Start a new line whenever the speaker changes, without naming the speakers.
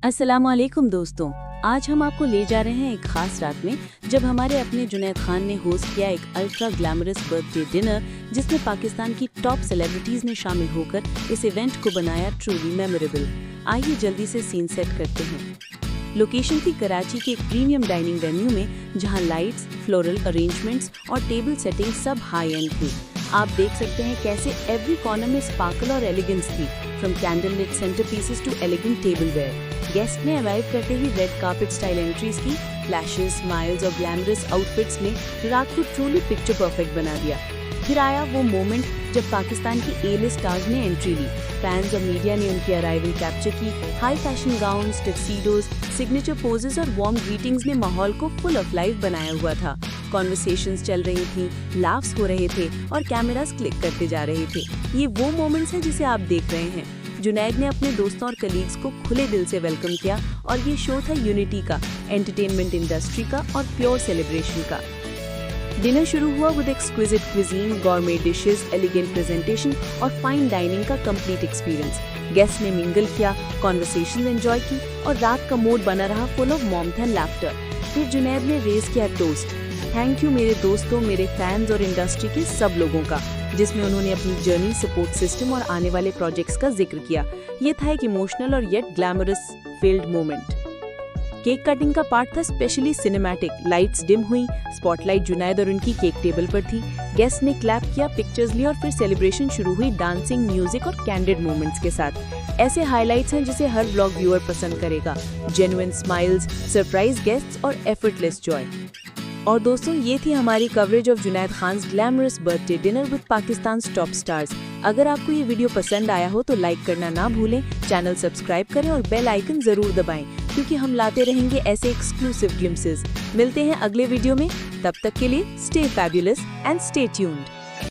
अस्सलामुअलैकुम दोस्तों, आज हम आपको ले जा रहे हैं एक खास रात में जब हमारे अपने जुनैद खान ने होस्ट किया एक अल्ट्रा ग्लैमरस बर्थडे डिनर जिसमें पाकिस्तान की टॉप सेलिब्रिटीज ने शामिल होकर इस इवेंट को बनाया ट्रूली मेमोरेबल। आइए जल्दी से सीन सेट करते हैं। लोकेशन थी कराची के एक प्रीमियम डाइनिंग वेन्यू में जहां लाइट्स, फ्लोरल अरेंजमेंट्स और टेबल सेटिंग सब हाई एंड थी। आप देख सकते हैं कैसे एवरी कॉर्नर में स्पार्कल और एलिगेंस थी, from candle lit centrepieces to elegant tableware. Guest ने अराइव करते ही रेड कार्पेट स्टाइल एंट्रीज की, फ्लैशेस, स्माइल्स और ग्लैमरस आउटफिट्स ने रात को ट्रूली पिक्चर परफेक्ट बना दिया। फिर आया वो मोमेंट जब पाकिस्तान की ए-लिस्ट स्टार्स ने एंट्री ली। फैंस और मीडिया ने उनकी अराइवल कैप्चर की। High fashion gowns, tuxedos, signature poses और वार्म ग्रीटिंग्स ने माहौल को फुल ऑफ लाइफ बनाया हुआ था। कॉन्वर्सेशंस चल रही थी, लाफ्स हो रहे थे और कैमरास क्लिक करते जा रहे थे। ये वो मोमेंट्स हैं जिसे आप देख रहे हैं। जुनैद ने अपने दोस्तों और कलीग्स को खुले दिल से वेलकम किया और ये शो था यूनिटी का, एंटरटेनमेंट इंडस्ट्री का और प्योर सेलिब्रेशन का। डिनर शुरू हुआ with exquisite cuisine, गॉर्मे dishes, elegant presentation और फाइन डाइनिंग का कंप्लीट एक्सपीरियंस। गेस्ट ने मिंगल किया, कॉन्वर्सेशन एंजॉय की और रात का मूड बना रहा full of warmth and laughter. फिर जुनैद ने रेज किया टोस्ट, थैंक यू मेरे दोस्तों, मेरे फैंस और इंडस्ट्री के सब लोगों का, जिसमें उन्होंने अपनी जर्नी, सपोर्ट सिस्टम और आने वाले प्रोजेक्ट्स का जिक्र किया। ये था एक इमोशनल और yet glamorous field moment. Cake cutting का पार्ट था स्पेशली सिनेमैटिक। लाइट्स डिम हुई, स्पॉटलाइट जुनैद और उनकी केक टेबल पर थी। गेस्ट ने क्लैप किया, पिक्चर्स ली और फिर सेलिब्रेशन शुरू हुई डांसिंग, म्यूजिक और कैंडिड मोमेंट्स के साथ। ऐसे हाइलाइट्स हैं जिसे हर व्लॉग व्यूअर पसंद करेगा। जेन्युइन स्माइल्स, सरप्राइज गेस्ट्स और एफर्टलेस जॉय। और दोस्तों, ये थी हमारी coverage of Junaid Khan's glamorous birthday dinner with Pakistan top stars. अगर आपको ये वीडियो पसंद आया हो तो लाइक करना ना भूलें, चैनल सब्सक्राइब करें और बेल आइकन जरूर दबाएं, क्योंकि हम लाते रहेंगे ऐसे एक्सक्लूसिव ग्लिम्सेस। मिलते हैं अगले वीडियो में, तब तक के लिए stay fabulous and stay tuned.